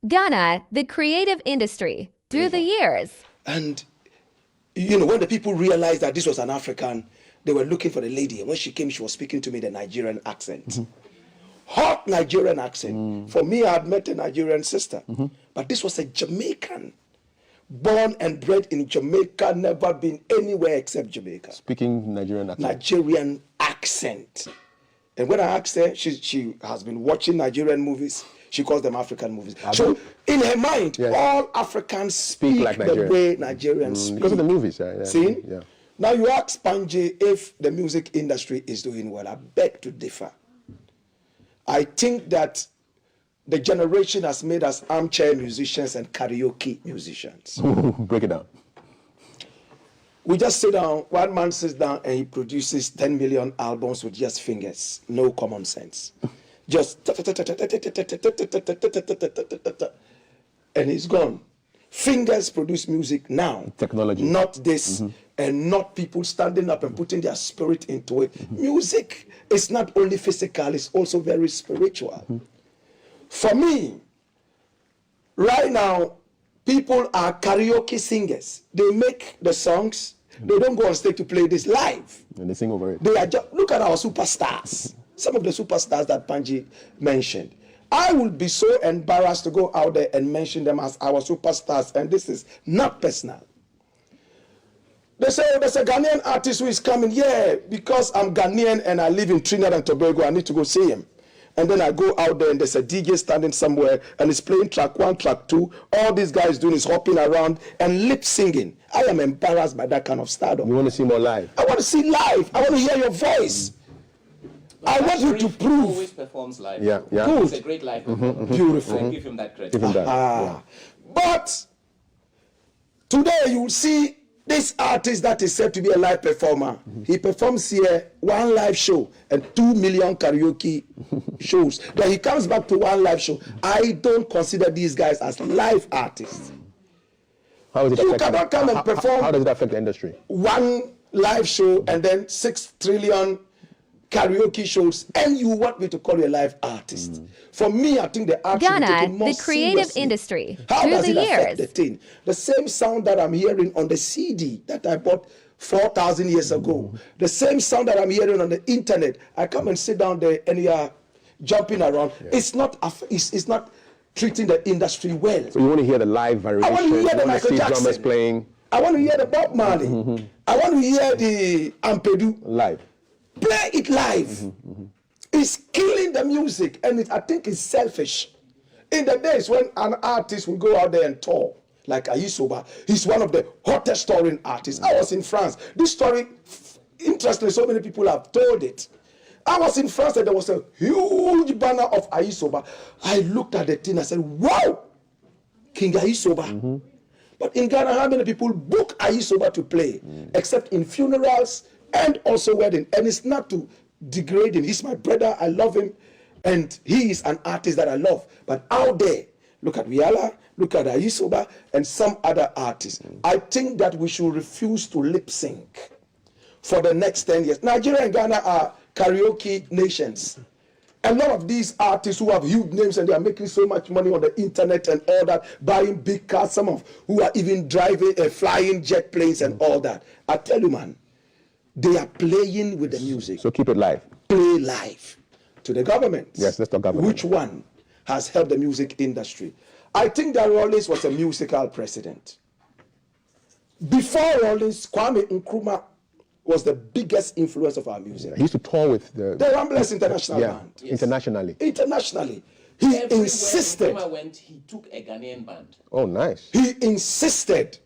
Ghana, the creative industry, through the years. And, you know, when the people realized that this was an African, they were looking for the lady. And when she came, she was speaking to me in the Nigerian accent. Hot Nigerian accent. For me, I had met a Nigerian sister. But this was a Jamaican. Born and bred in Jamaica, never been anywhere except Jamaica. Speaking Nigerian accent. Nigerian accent. And when I asked her, she has been watching Nigerian movies. She calls them African movies. So in her mind, all Africans speak like the way Nigerians speak. Because of the movies. See? Yeah. Now you ask Panji if the music industry is doing well. I beg to differ. I think that the generation has made us armchair musicians and karaoke musicians. Break it down. We just sit down, one man sits down and he produces 10 million albums with just fingers. No common sense. Just and he's gone. Fingers produce music now. Technology. Not this, and not people standing up and putting their spirit into it. Music is not only physical, it's also very spiritual. For me, right now, people are karaoke singers. They make the songs. They don't go on stage to play this live. And they sing over it. They are just, look at our superstars. Some of the superstars that Panji mentioned. I would be so embarrassed to go out there and mention them as our superstars. And this is not personal. They say, oh, there's a Ghanaian artist who is coming. Yeah, because I'm Ghanaian and I live in Trinidad and Tobago, I need to go see him. And then I go out there and there's a DJ standing somewhere and he's playing track 1, track 2. All these guys doing is hopping around and lip singing. I am embarrassed by that kind of stardom. You want to see more live? I want to see live. I want to hear your voice. I want you to prove. Always performs live. Yeah. Good. He's a great live performer. Beautiful. I give him that credit. Give him that. But today you will see this artist that is said to be a live performer. He performs here 1 live show and 2 million karaoke shows. Then he comes back to 1 live show. I don't consider these guys as live artists. How does it You affect cannot come and perform how does it affect the industry? 1 live show and then 6 trillion karaoke shows, and you want me to call you a live artist. For me, I think the art should be taken more Ghana, the creative seriously. industry, How through does the it affect years. the thing? The same sound that I'm hearing on the CD that I bought 4,000 years ago, the same sound that I'm hearing on the internet, I come and sit down there and you are jumping around. It's not treating the industry well. So you want to hear the live variation? I want to hear the you want Michael to see Jackson. drummers playing? I want to hear the Bob Marley. I want to hear the Ampedu. Live. Play it live. It's killing the music, and I think it's selfish. In the days when an artist will go out there and tour, like Ayisoba, he's one of the hottest touring artists. I was in France. This story, interestingly, so many people have told it. I was in France and there was a huge banner of Ayisoba. I looked at the thing, I said, wow, King Ayisoba. But in Ghana, how many people book Ayisoba to play, except in funerals and also wedding? And it's not to degrade him. He's my brother. I love him. And he is an artist that I love. But out there, look at Wiala, look at Ayisoba, and some other artists. I think that we should refuse to lip sync for the next 10 years. Nigeria and Ghana are karaoke nations. A lot of these artists who have huge names and they are making so much money on the internet and all that, buying big cars, some of who are even driving, flying jet planes and all that. I tell you, man, they are playing with the music. So keep it live. Play live. To the government. Yes, let's talk government. Which one has helped the music industry? I think that Rawlings was a musical president. Before Rawlings, Kwame Nkrumah was the biggest influence of our music. He used to tour with the Ramblers International Band. Yes. Internationally. Internationally. He insisted. When Nkrumah went, he took a Ghanaian band. Oh, nice. He insisted.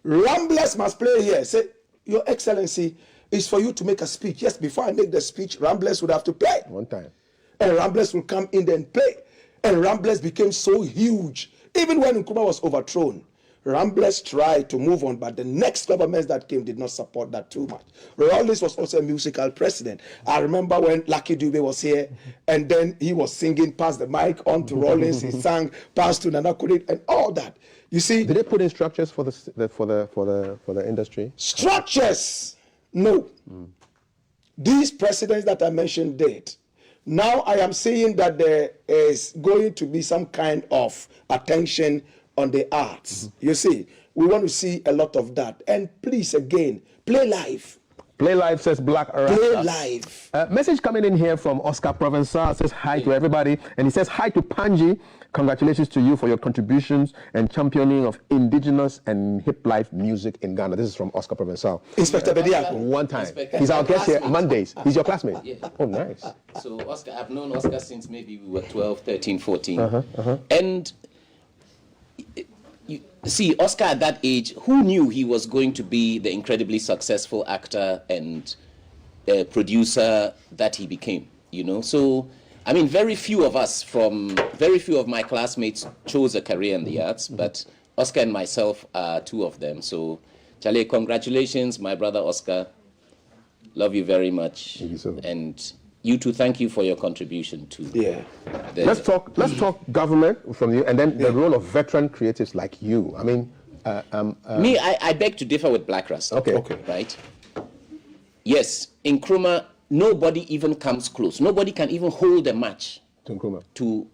Ramblers must play here. Say, Your Excellency, it's for you to make a speech. Yes, before I make the speech, Ramblers would have to play. One time. And Ramblers will come in there and play. And Ramblers became so huge. Even when Nkrumah was overthrown, Ramblers tried to move on, but the next governments that came did not support that too much. Rawlings was also a musical president. I remember when Lucky Dube was here, and then he was singing, pass the mic on to Rawlings, he sang, pass to Nana Kurit, and all that. You see? Did they put in structures for the industry? Structures, no. These presidents that I mentioned did. Now I am saying that there is going to be some kind of attention on the arts. You see, we want to see a lot of that. And please, again, play live. Play live, says Blakk Rasta. Play live. Message coming in here from Oscar Provençal, says hi to everybody, and he says hi to Panji. Congratulations to you for your contributions and championing of indigenous and hip life music in Ghana. This is from Oscar Provençal. Inspector Bediako. One time. Inspector. He's our guest here Classmate. Mondays. He's your classmate? Yeah. Oh, nice. So Oscar, I've known Oscar since maybe we were 12, 13, 14. And you see, Oscar at that age, who knew he was going to be the incredibly successful actor and producer that he became, you know? So, I mean, very few of my classmates chose a career in the arts, but Oscar and myself are two of them. So, Charlie, congratulations, my brother Oscar. Love you very much. Thank you so much. And you too, thank you for your contribution to Let's talk government from you, and then the role of veteran creatives like you. I mean, me, I beg to differ with Blakk Rasta. Okay. Right? Yes, in Nkrumah, nobody even comes close. Nobody can even hold a match to Nkrumah. to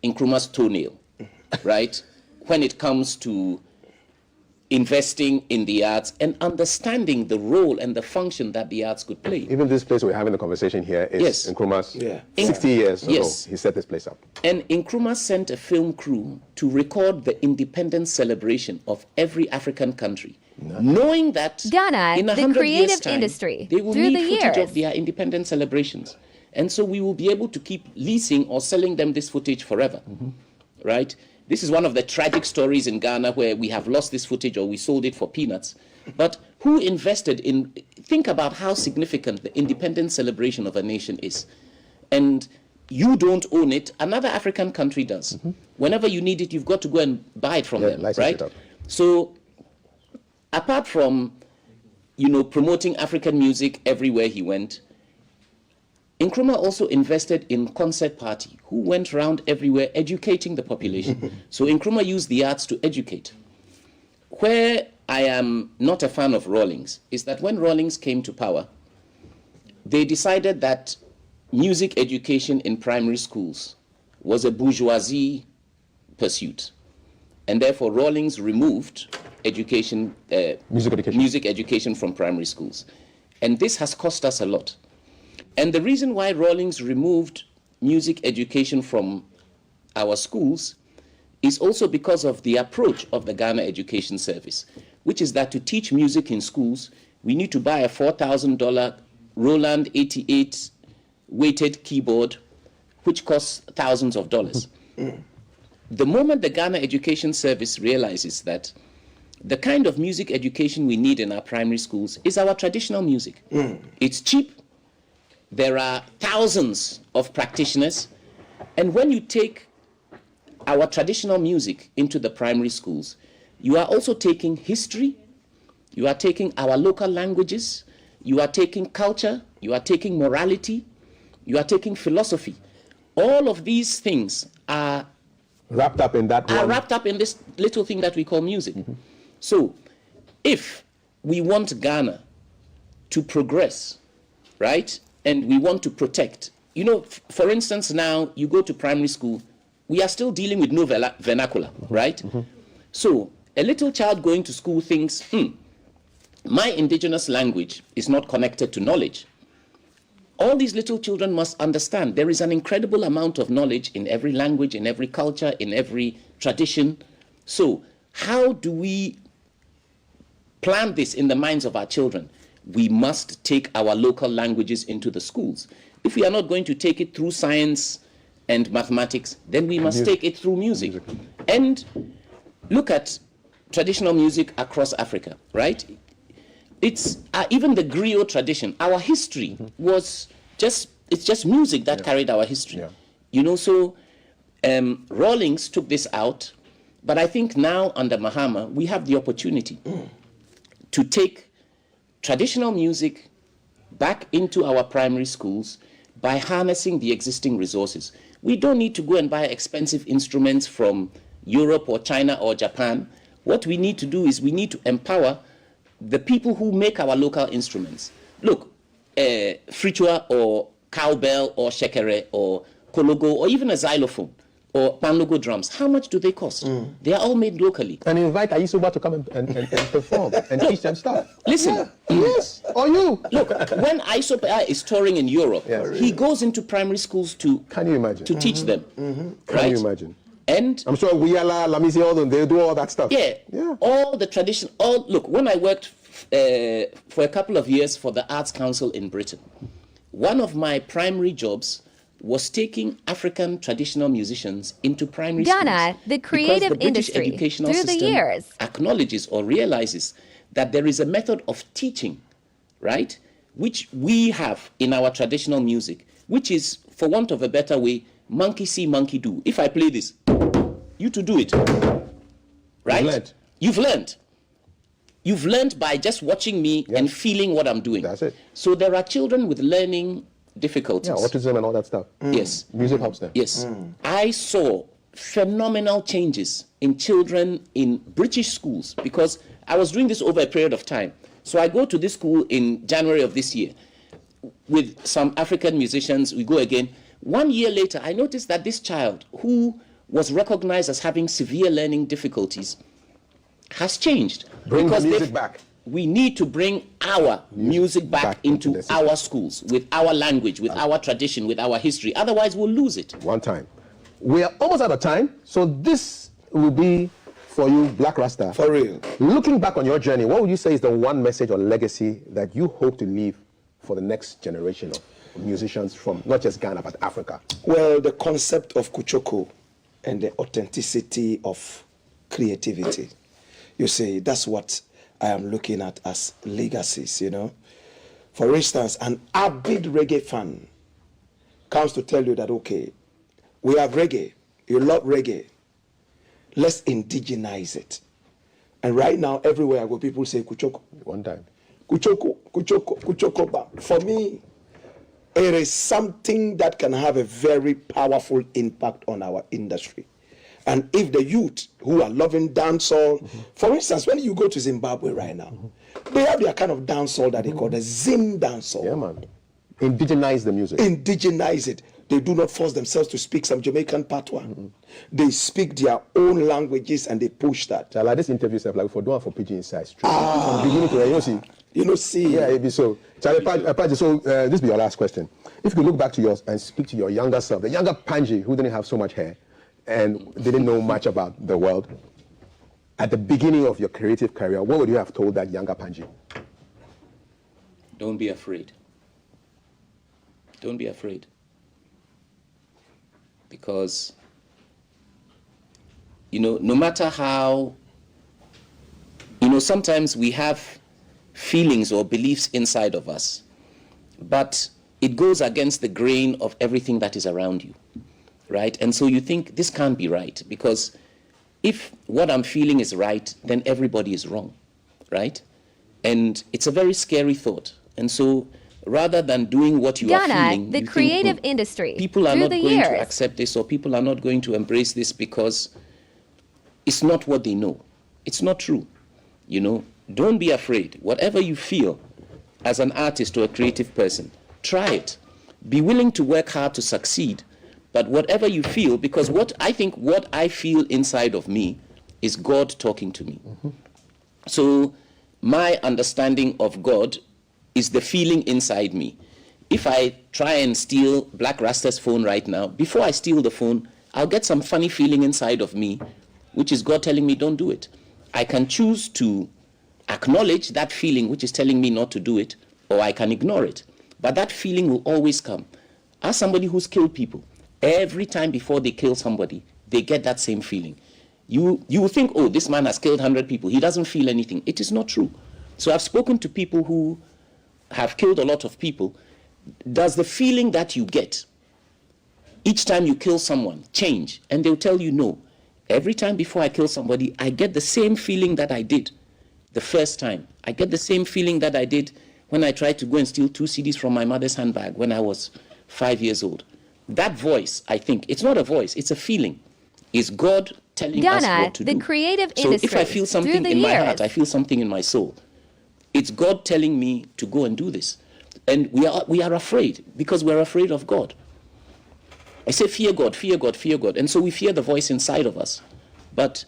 Nkrumah's toenail, right? When it comes to investing in the arts and understanding the role and the function that the arts could play. Even this place we're having the conversation here is Yes. Nkrumah's Yeah. 60 years ago. Yes. He set this place up. And Nkrumah sent a film crew to record the independence celebration of every African country, knowing that Ghana, in the 100 years' creative time, industry, they will through need the footage years. of their independence celebrations. And so we will be able to keep leasing or selling them this footage forever, right? This is one of the tragic stories in Ghana where we have lost this footage or we sold it for peanuts. But who invested in, think about how significant the independence celebration of a nation is. And you don't own it, another African country does. Whenever you need it, you've got to go and buy it from them, license right? it out. So apart from, promoting African music everywhere he went, Nkrumah also invested in Concert Party, who went around everywhere educating the population. So Nkrumah used the arts to educate. Where I am not a fan of Rawlings is that when Rawlings came to power, they decided that music education in primary schools was a bourgeoisie pursuit. And therefore Rawlings removed music education from primary schools. And this has cost us a lot. And the reason why Rawlings removed music education from our schools is also because of the approach of the Ghana Education Service, which is that to teach music in schools, we need to buy a $4,000 Roland 88 weighted keyboard, which costs thousands of dollars. The moment the Ghana Education Service realizes that the kind of music education we need in our primary schools is our traditional music. It's cheap. There are thousands of practitioners. And when you take our traditional music into the primary schools, you are also taking history, you are taking our local languages, you are taking culture, you are taking morality, you are taking philosophy. All of these things are Wrapped up in this little thing that we call music. So if we want Ghana to progress, right, and we want to protect, for instance, now you go to primary school, we are still dealing with no vernacular, right? So a little child going to school thinks, my indigenous language is not connected to knowledge. All these little children must understand there is an incredible amount of knowledge in every language, in every culture, in every tradition. So how do we plant this in the minds of our children? We must take our local languages into the schools. If we are not going to take it through science and mathematics, then we must take it through music. And look at traditional music across Africa, right? It's even the griot tradition. Our history was it's just music that carried our history. So Rawlings took this out, but I think now under Mahama, we have the opportunity to take traditional music back into our primary schools by harnessing the existing resources. We don't need to go and buy expensive instruments from Europe or China or Japan. What we need to do is we need to empower the people who make our local instruments. Look, Frichua or cowbell or shekere or kologo or even a xylophone or panlogo drums, how much do they cost? They are all made locally. And invite Ayisoba to come and perform and teach them stuff. Listen. Yes. Or you. Look, when Ayisoba is touring in Europe, he goes into primary schools to Can you imagine? to teach them. Can you imagine? And I'm sure Wiyala, Lamisi, all them, they do all that stuff. yeah, all the tradition. Look, when I worked for a couple of years for the Arts Council in Britain, one of my primary jobs was taking African traditional musicians into primary Ghana, schools. the Because creative the British industry, educational through the system years. acknowledges or realizes that there is a method of teaching, right, which we have in our traditional music, which is, for want of a better way, monkey see, monkey do. If I play this, you to do it, right? You've learned. You've learned by just watching me and feeling what I'm doing. That's it. So there are children with learning difficulties. Yeah, autism and all that stuff. Yes. Music helps them. Yes. I saw phenomenal changes in children in British schools because I was doing this over a period of time. So I go to this school in January of this year with some African musicians. We go again. 1 year later, I noticed that this child who was recognized as having severe learning difficulties has changed. Bring the because music back. We need to bring our music back into the system. our schools, with our language, with our tradition, with our history. Otherwise, we'll lose it. One time. We are almost out of time, so this will be for you, Blakk Rasta. For real. Looking back on your journey, what would you say is the one message or legacy that you hope to leave for the next generation of musicians from not just Ghana, but Africa? Well, the concept of kuchoko and the authenticity of creativity. You see, that's what I am looking at as legacies, you know. For instance, an avid reggae fan comes to tell you that, okay, we have reggae, you love reggae, let's indigenize it. And right now, everywhere I go, people say kuchoko. One time. Kuchoko, kuchoko, kuchoko. But for me, it is something that can have a very powerful impact on our industry. And if the youth who are loving dancehall, for instance, when you go to Zimbabwe right now, they have their kind of dancehall that they call the Zim dancehall. Yeah, man. Indigenize the music. Indigenize it. They do not force themselves to speak some Jamaican patois. They speak their own languages and they push that. So like this interview, like for doing for PG Inside Street. From beginning to end, you see. You know, see. Yeah, it be so. Charlie, Panji, so this be your last question. If you could look back to yours and speak to your younger self, the younger Panji who didn't have so much hair and didn't know much about the world, at the beginning of your creative career, what would you have told that younger Panji? Don't be afraid. Don't be afraid. Because, you know, no matter how, you know, sometimes we have feelings or beliefs inside of us, but it goes against the grain of everything that is around you, right? And so you think, this can't be right, because if what I'm feeling is right, then everybody is wrong, right? And it's a very scary thought. And so rather than doing what you are feeling, the you creative think, industry, people are through not the going years. to accept this, or people are not going to embrace this because it's not what they know. It's not true. You know, don't be afraid. Whatever you feel as an artist or a creative person, try it. Be willing to work hard to succeed. But whatever you feel, because what I feel inside of me is God talking to me. So my understanding of God is the feeling inside me. If I try and steal Blakk Rasta's phone right now, before I steal the phone, I'll get some funny feeling inside of me, which is God telling me don't do it. I can choose to acknowledge that feeling, which is telling me not to do it, or I can ignore it. But that feeling will always come. As somebody who's killed people, every time before they kill somebody, they get that same feeling. You will think, oh, this man has killed 100 people. He doesn't feel anything. It is not true. So I've spoken to people who have killed a lot of people. Does the feeling that you get each time you kill someone change? And they'll tell you no. Every time before I kill somebody, I get the same feeling that I did the first time. I get the same feeling that I did when I tried to go and steal 2 CDs from my mother's handbag when I was 5 years old. That voice, I think, it's not a voice, it's a feeling. Is God telling us what to do? the creative So industry, if I feel something in my heart, I feel something in my soul. It's God telling me to go and do this. And we are afraid because we're afraid of God. I say fear God, fear God, fear God. And so we fear the voice inside of us. But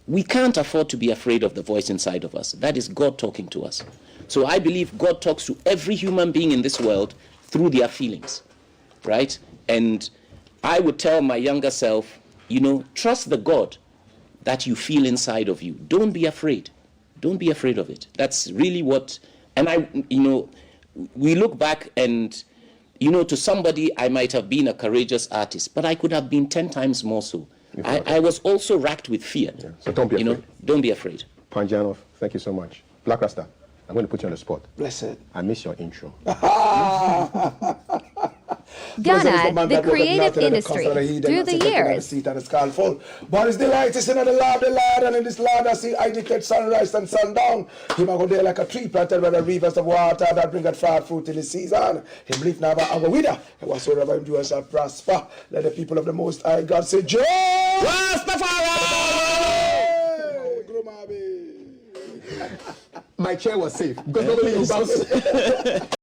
we can't afford to be afraid of the voice inside of us. That is God talking to us. So I believe God talks to every human being in this world through their feelings, right? And I would tell my younger self, trust the God that you feel inside of you. Don't be afraid. Don't be afraid of it. That's really what, and we look back and, to somebody, I might have been a courageous artist, but I could have been 10 times more so. I was also racked with fear. Yeah. So don't be afraid. Don't be afraid. Panji, thank you so much. Blakk Rasta, I'm going to put you on the spot. Blessed. I miss your intro. Ghana, the creative industry, through the years. But it's the light is in the Lord, and in this land I see I declare sunrise and sundown. Him I go there like a tree planted by the rivers of water that bringeth forth fruit in the season. Him live never our wither, and whatsoever him do shall prosper. Let the people of the Most High God say, Joy! My chair was safe because nobody will bounce.